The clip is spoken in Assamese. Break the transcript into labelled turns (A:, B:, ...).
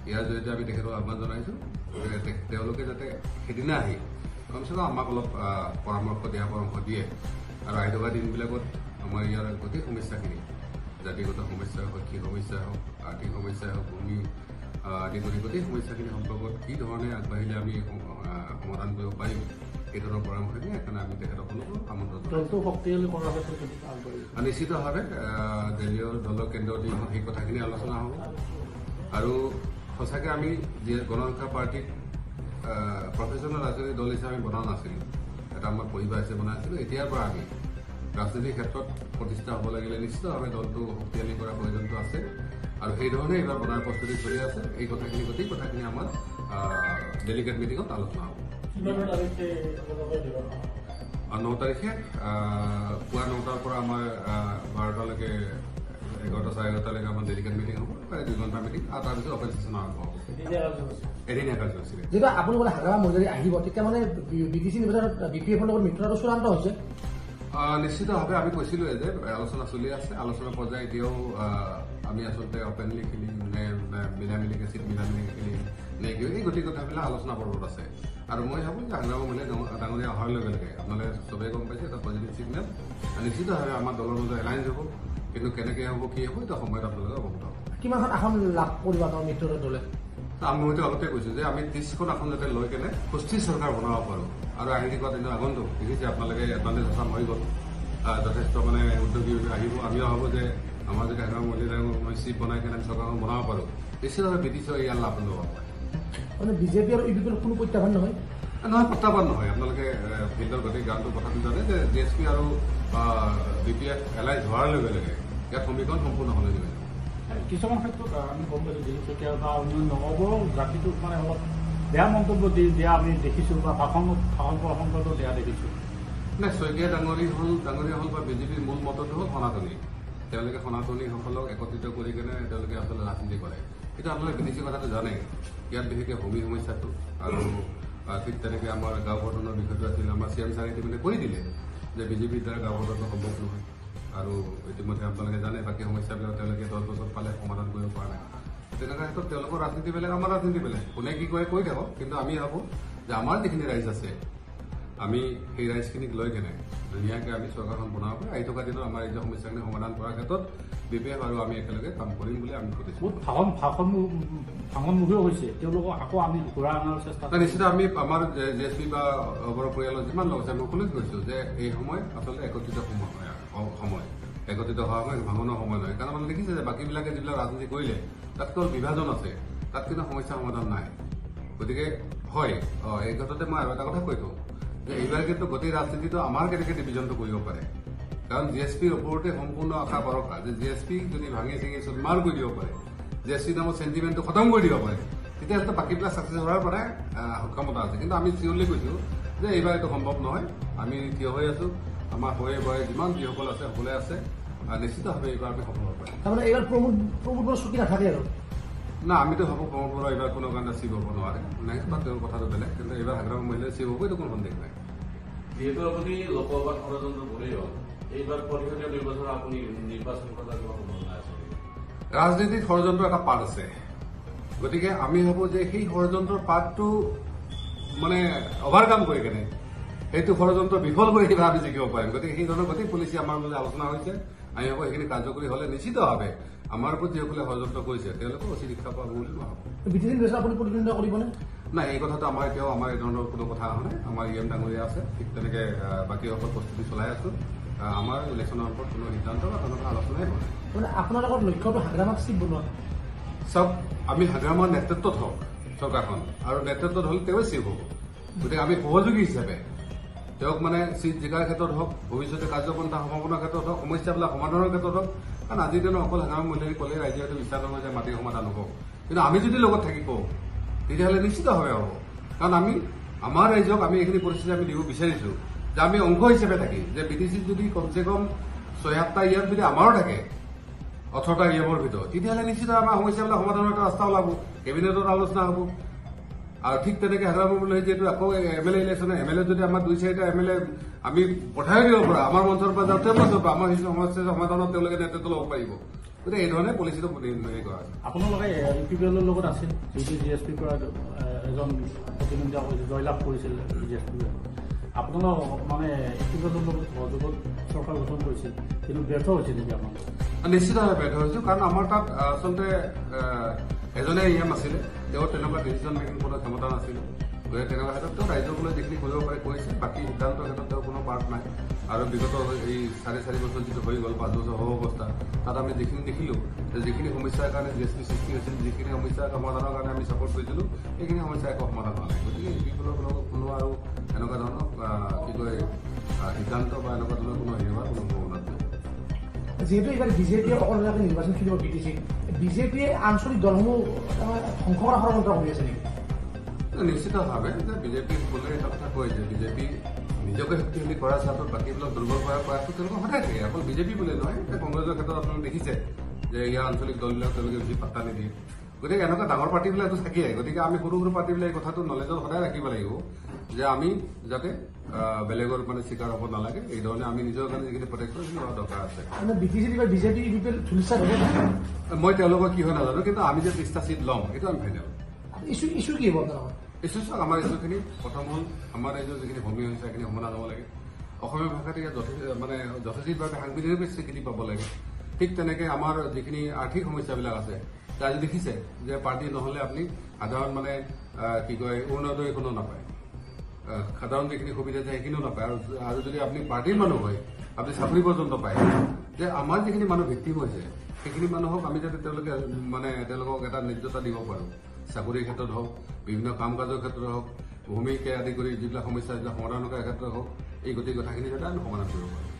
A: ইয়াৰ জৰিয়তে আমি তেখেতক আহ্বান জনাইছো তেওঁলোকে যাতে সেইদিনা আহি কমচে কম আমাক অলপ পৰামৰ্শ দিয়ে আৰু আহি থকা দিনবিলাকত আমাৰ ইয়াৰ গোটেই সমস্যাখিনি জাতিগত সমস্যা শৈক্ষিক সমস্যা হওক আৰ্থিক সমস্যা হওক ভূমি আদি কৰি গোটেই সমস্যাখিনি সম্পৰ্কত কি ধৰণে আগবাঢ়িলে আমি সমাধান কৰিব পাৰিম এই ধৰণৰ পৰামৰ্শ দিয়ে সেইকাৰণে আমি তেখেতসকলকো আমন্ত্ৰণ নিশ্চিতভাৱে দলীয় দলৰ কেন্দ্ৰীয় অধিৱেশনত সেই কথাখিনি আলোচনা হ'ব আৰু সঁচাকৈ আমি যি গণৰক্ষা পাৰ্টিক প্ৰফেচনেল ৰাজনৈতিক দল হিচাপে বনোৱা নাছিলোঁ এটা আমাৰ পৰিবাৰ হিচাপে বনাইছিলোঁ এতিয়াৰ পৰা আমি ৰাজনীতিৰ ক্ষেত্ৰত প্ৰতিষ্ঠা হ'ব লাগিলে নিশ্চিতভাৱে দলটো শক্তিশালী কৰাৰ প্ৰয়োজনটো আছে আৰু সেইধৰণে এইবাৰ বনাৰ প্ৰস্তুতি চলি আছে এই কথাখিনি গোটেই কথাখিনি আমাৰ ডেলিগেট মিটিঙত আলোচনা হ'ব 9 তাৰিখে পুৱা 9টাৰ পৰা আমাৰ 12টালৈকে 11টা 11:30লৈকে আমাৰ ডেলিগেট মিটিং হ'ব প্ৰায় 2 ঘণ্টা মিটিং আৰু তাৰপিছত অপেন চেচন আৰম্ভ হ'ব এদিনীয়া কাৰ্যসূচী
B: যেতিয়া আপুনি বোলে হাগ্ৰামা মজুৰি আহিব তেতিয়া মানে বিটিচি নিৰ্বাচনত BPFৰ লগত মিত্ৰতাটো চূড়ান্ত হৈছে
A: নিশ্চিতভাৱে আমি কৈছিলোঁৱে যে আলোচনা চলি আছে আলোচনা পৰ্যায় এতিয়াও আমি আচলতে অপেনলি খেলি নে মিলামিলিকে চিট মিলামিলিকে খেলি নে কি এই গোটেই কথাবিলাক আলোচনা পৰ্বত আছে আৰু মই ভাবোঁ যে হাগ্ৰামা মহিলা ডাঙৰীয়া অহাৰ লগে লগে আপোনালোকে চবেই গম পাইছে এটা পজিটিভ চিগনেল নিশ্চিতভাৱে আমাৰ দলৰ মাজত এলায়েন্স হ'ব কিন্তু কেনেকৈ হ'ব কি হ'ব এটা সময়ত আপোনালোকে অৱগত হ'ব
B: কিমানখন আসন লাভ কৰিব মিত্ৰৰ দলে
A: আমি হয়তো আগতে কৈছোঁ যে আমি 30খন আসন যাতে লৈ কেনে সুস্থিৰ চৰকাৰ বনাব পাৰোঁ আৰু আহি থকা দিনৰ আগন্তুক দেখিছে আপোনালোকে এডভান্টেজ আছাম হৈ গ'ল যথেষ্ট মানে উদ্যোগী আহিব আমিও ভাবোঁ যে আমাৰ যদি হাগ্ৰামা মহিলা চিট বনাই কেনে আমি চৰকাৰখন বনাব পাৰোঁ নিশ্চিতভাৱে ব্ৰিটিছৰ ইয়াৰ লাভ ল'ব পাৰে
B: মানে বিজেপি আৰু ইউপিৰ কোনো প্ৰত্যাহ্বান নহয়
A: প্ৰত্যাহ্বান নহয় আপোনালোকে ফিল্ডৰ গোটেই গানটো কথাটো জানে যে JSP আৰু BPF এলায়েন্স হোৱাৰ লগে লগে ইয়াত সমীকৰণ সম্পূৰ্ণ সলনি হৈ যাব
C: কিছুমান ক্ষেত্ৰত আমি গম পাইছোঁ যিহেতু বা অন্যান্য নৱ জাতিটোক মানে অলপ বেয়া মন্তব্য দিয়া আমি দেখিছোঁ বা ভাষণ প্ৰসংগতো দিয়া দেখিছোঁ
A: নাই শইকীয়া ডাঙৰীয়া হ'ল বা বিজেপিৰ মূল মতটো হ'ল সনাতনী তেওঁলোকে সনাতনীসকলক একত্ৰিত কৰি কেনে তেওঁলোকে আচলতে ৰাজনীতি কৰে কিন্তু আপোনালোকে বিদেশী কথাটো জানে ইয়াত বিশেষকৈ ভূমি সমস্যাটো আৰু ঠিক তেনেকৈ আমাৰ গাঁও গঠনৰ বিষয়টো আছিল আমাৰ CM ছাৰে ইতিমধ্যে কৰি দিলে যে বিজেপিৰ দ্বাৰা গাঁও গঠনটো সম্ভৱ নহয় আৰু ইতিমধ্যে আপোনালোকে জানে বাকী সমস্যাবিলাক তেওঁলোকে 10 বছৰ পালে সমাধান কৰিব পৰা নাই তেনেকুৱা ক্ষেত্ৰত তেওঁলোকৰ ৰাজনীতি বেলেগ আমাৰ ৰাজনীতি বেলেগ কোনে কি কৰে কৈ থাকক কিন্তু আমি ভাবোঁ যে আমাৰ যিখিনি ৰাইজ আছে আমি সেই ৰাইজখিনিক লৈ কেনে ধুনীয়াকৈ আমি চৰকাৰখন বনাব পাৰোঁ আহি থকা দিনত আমাৰ এই সমস্যাখিনি সমাধান কৰাৰ ক্ষেত্ৰত BPF আৰু আমি একেলগে কাম কৰিম বুলি আমি প্ৰতিশ্ৰুতি
C: ভাঙনমুখীও হৈছে তেওঁলোকক আকৌ আমি ঘূৰাই অনাৰ চেষ্টা
A: নিশ্চিত আমি আমাৰ JSP বা অৱৰ পৰিয়ালৰ যিমান লোক আছে মই সকলোৱে কৈছোঁ যে এই সময় আচলতে একত্ৰিত সময় একত্ৰিত হোৱা সময় ভাঙনৰ সময় নহয় কাৰণ মানে দেখিছে যে বাকীবিলাকে যিবিলাক ৰাজনীতি কৰিলে তাত কেৱল বিভাজন আছে তাত কিন্তু সমস্যা সমাধান নাই গতিকে হয় এই ক্ষেত্ৰতে মই আৰু এটা কথা কৈ থওঁ যে এইবাৰ কিন্তু গোটেই ৰাজনীতিটো আমাৰ কেনেকৈ ডিভিজনটো কৰিব পাৰে কাৰণ JSPৰ ওপৰতে সম্পূৰ্ণ আশা ভৰসা যে JSP যদি ভাঙি চিঙি চুৰমাৰ কৰি দিব পাৰে JSP নামৰ চেণ্টিমেণ্টটো খতম কৰি দিব পাৰে তেতিয়াহ'লে বাকীবিলাক ছাকচেছ হোৱাৰ পৰাই সক্ষমতা আছে কিন্তু আমি চিঞৰলি কৈছোঁ যে এইবাৰ এইটো সম্ভৱ নহয় আমি থিয় হৈ আছোঁ আমাৰ হৈ বয়ে যিমান যিসকল আছে সকলোৱে আছে নিশ্চিতভাৱে এইবাৰ আমি সফল হ'ব পাৰিম
B: তাৰমানে এইবাৰ প্ৰমোদ বৰুৱা চুটি নাথাকে আৰু
A: না আমিতো ভাবোঁ প্ৰমোদ বৰুৱা এইবাৰ কোনো কাৰণে চিভ হ'ব নোৱাৰে নেক্সট বাৰ তেওঁৰ কথাটো বেলেগ কিন্তু এইবাৰ হাগ্ৰামা মহিলাই চিভ হ'ব এইটো কোনো সন্দেহ নাই
D: যিহেতু আপুনি লোকসভাত ষড়যন্ত্ৰ কৰি হ'ল এইবাৰ পৰিষদীয় নিৰ্বাচনত আপুনি নিৰ্বাচন কৰাৰ কিবা সম্ভাৱনা আছে
A: ৰাজনীতিত ষড়যন্ত্ৰ এটা পাৰ্ট আছে গতিকে আমি ভাবোঁ যে সেই ষড়যন্ত্ৰৰ পাৰ্টটো মানে অভাৰকাম কৰি কেনে সেইটো ষড়যন্ত্ৰ বিফল কৰি কিবা আমি জিকিব পাৰিম গতিকে সেই ধৰণৰ গোটেই পলিচি আমাৰ মাজত আলোচনা হৈছে আমি ভাবোঁ সেইখিনি কাৰ্যকৰী হ'লে নিশ্চিতভাৱে আমাৰ ওপৰত যিসকলে ষড়যন্ত্ৰ কৰিছে তেওঁলোকে উচিত শিক্ষা পাব বুলি মই ভাবোঁ
B: BTC নিৰ্বাচন আপুনি প্ৰতিদ্বন্দ্বিতা কৰিবনে
A: নাই এই কথাটো আমাৰ এতিয়াও আমাৰ এই ধৰণৰ কোনো কথা অহা নাই আমাৰ EM ডাঙৰীয়া আছে ঠিক তেনেকৈ বাকীসকল প্ৰস্তুতি চলাই আছোঁ আমাৰ ইলেকশ্যনৰ ওপৰত কোনো সিদ্ধান্ত বা তেনেকুৱা আলোচনাই হোৱা নাই
B: মানে আপোনালোকৰ লক্ষ্যটো হাগ্ৰামাক চিট বনোৱা
A: চব আমি হাগ্ৰামাৰ নেতৃত্বত হওক চৰকাৰখন আৰু নেতৃত্বত হ'লে তেওঁৱে চিভ হ'ব গতিকে আমি সহযোগী হিচাপে তেওঁক মানে চিট জিকাৰ ক্ষেত্ৰত হওক ভৱিষ্যতে কাৰ্যপন্থা সমাপনৰ ক্ষেত্ৰত হওক সমস্যাবিলাক সমাধানৰ ক্ষেত্ৰত হওক কাৰণ আজিৰ দিনত অকল হাগ্ৰামা মহিলাই ক'লে ৰাইজে হয়তো বিশ্বাস নহয় যে মাটিৰ সমাধান হ'ব কিন্তু আমি যদি লগত থাকি কওঁ তেতিয়াহ'লে নিশ্চিতভাৱে হ'ব কাৰণ আমি আমাৰ ৰাইজক আমি এইখিনি পৰিস্থিতি আমি দিব বিচাৰিছোঁ যে আমি অংশ হিচাপে থাকি যে BTC যদি কমচে কম 6-7টা ইয়াত যদি আমাৰো থাকে 18টা ইয়ামৰ ভিতৰত তেতিয়াহ'লে নিশ্চিত আমাৰ সমস্যাবিলাক সমাধানৰ এটা ৰাস্তা ওলাব কেবিনেটত আলোচনা হ'ব আৰু ঠিক তেনেকৈ হাগ্ৰামা মহিলাই যিহেতু আকৌ MLA ইলেকশ্যনে MLA যদি আমাৰ 2-4টা MLA আমি পঠাই দিব পৰা আমাৰ মঞ্চৰ পৰা যাওঁতে আমাৰ সমস্যা সমাধানত তেওঁলোকে নেতৃত্ব ল'ব পাৰিব গতিকে এই ধৰণে পলিচিটো হেৰি কৰা হৈছে।
C: আপোনালোকে ইউ পি পি এলৰ লগত আছিল, যিটো জি এছ পিৰ পৰা এজন প্ৰতিনিধি জয়লাভ কৰিছিল জি এছ পি। আপোনালোক মানে ইউ পি পি এলৰ লগত সহযোগত চৰকাৰ গঠন কৰিছিল, কিন্তু ব্যৰ্থ হৈছিল নেকি আপোনালোক?
A: নিশ্চিতভাৱে ব্যৰ্থ হৈছোঁ, কাৰণ আমাৰ তাত আচলতে এজনে EM আছিলে, তেওঁ তেনেকুৱা ডিচিজন মেকিং কৰাৰ ক্ষমতা নাছিলে। গতিকে তেনেকুৱা ক্ষেত্ৰত তেওঁ ৰাইজসকলে যিখিনি কৰিব পাৰে কৰিছে, বাকী সিদ্ধান্তৰ ক্ষেত্ৰত তেওঁৰ কোনো পাৰ্ট নাই। আৰু বিগত এই 4.5 বছৰ যিটো হৈ গ'ল, 5 বছৰ হোৱা অৱস্থা, তাত আমি যিখিনি দেখিলোঁ যে যিখিনি সমস্যাৰ কাৰণে GSP সৃষ্টি হৈছিল, যিখিনি সমস্যাৰ সমাধানৰ কাৰণে আমি ছাপৰ্ট কৰিছিলোঁ, সেইখিনি সমস্যা একো সমাধান হোৱা নাই। গতিকে কোনো আৰু এনেকুৱা ধৰণৰ কি কয় সিদ্ধান্ত বা এনেকুৱা ধৰণৰ কোনো হেৰি হোৱাৰ কোনো সম্ভাৱনা নাই।
B: যিহেতু এইবাৰ বিজেপিয়ে অকলভাৱে নিৰ্বাচন খেলিব BTC, বিজেপিয়ে আঞ্চলিক দলসমূহ ধ্বংস কৰা ষড়যন্ত্ৰ কৰি আছে নেকি?
A: নিশ্চিতভাৱে যে বিজেপি সকলে এটা কথা কয় যে বিজেপি নিজকে শক্তিশালী কৰাৰ চাপত বাকীবিলাক দুৰ্বল কৰাৰ প্ৰয়াসটো তেওঁলোকৰ সদায় থাকে। অকল বিজেপি বুলি নহয়, কংগ্ৰেছৰ ক্ষেত্ৰত আপোনালোকে দেখিছে যে ইয়াৰ আঞ্চলিক দলবিলাক তেওঁলোকে বেছি পাত্তা নিদিয়ে। গতিকে এনেকুৱা ডাঙৰ পাৰ্টিবিলাকতো থাকিয়ে। গতিকে আমি সৰু সৰু পাৰ্টিবিলাক এই কথাটো নলেজত সদায় ৰাখিব লাগিব যে আমি যাতে বেলেগৰ মানে চিকাৰ হ'ব নালাগে। এই ধৰণে আমি নিজৰ কাৰণে যিখিনি প্ৰটেক্ট কৰোঁ সেইখিনি হোৱা দৰকাৰ আছে।
B: বিজেপি
A: মই তেওঁলোকৰ কি হয় নাজানো, কিন্তু আমি যে 30টা চিট ল'ম এইটো আমি ফাইনেল।
B: ইছ্যু কি হ'ব আপোনালোকৰ?
A: ইছ্যু চাওক, আমাৰ ইছ্যুখিনি প্ৰথম হ'ল আমাৰ ৰাইজৰ যিখিনি ভূমি হৈছে সেইখিনি সমাধান হ'ব লাগে। অসমীয়া ভাষাটো ইয়াত যথেষ্টভাৱে সাংবিধানিক স্বীকৃতি পাব লাগে। ঠিক তেনেকৈ আমাৰ যিখিনি আৰ্থিক সমস্যাবিলাক আছে, আজি দেখিছে যে পাৰ্টি নহ'লে আপুনি সাধাৰণ মানে কি কয় অৰুণোদয় এখনো নাপায়, সাধাৰণ যিখিনি সুবিধা আছে সেইখিনিও নাপায়। আৰু যদি আপুনি পাৰ্টিৰ মানুহ হয় আপুনি চাকৰি পৰ্যন্ত পায়। যে আমাৰ যিখিনি মানুহ ভিক্টিম হৈছে সেইখিনি মানুহক আমি যাতে তেওঁলোকক এটা ন্যায্যতা দিব পাৰোঁ, চাকৰিৰ ক্ষেত্ৰত হওক, বিভিন্ন কাম কাজৰ ক্ষেত্ৰত হওক, ভূমিকে আদি কৰি যিবিলাক সমস্যা সেইবিলাক সমাধান কৰাৰ ক্ষেত্ৰত হওক, এই গোটেই কথাখিনি যাতে আমি সমাধান কৰিব পাৰোঁ।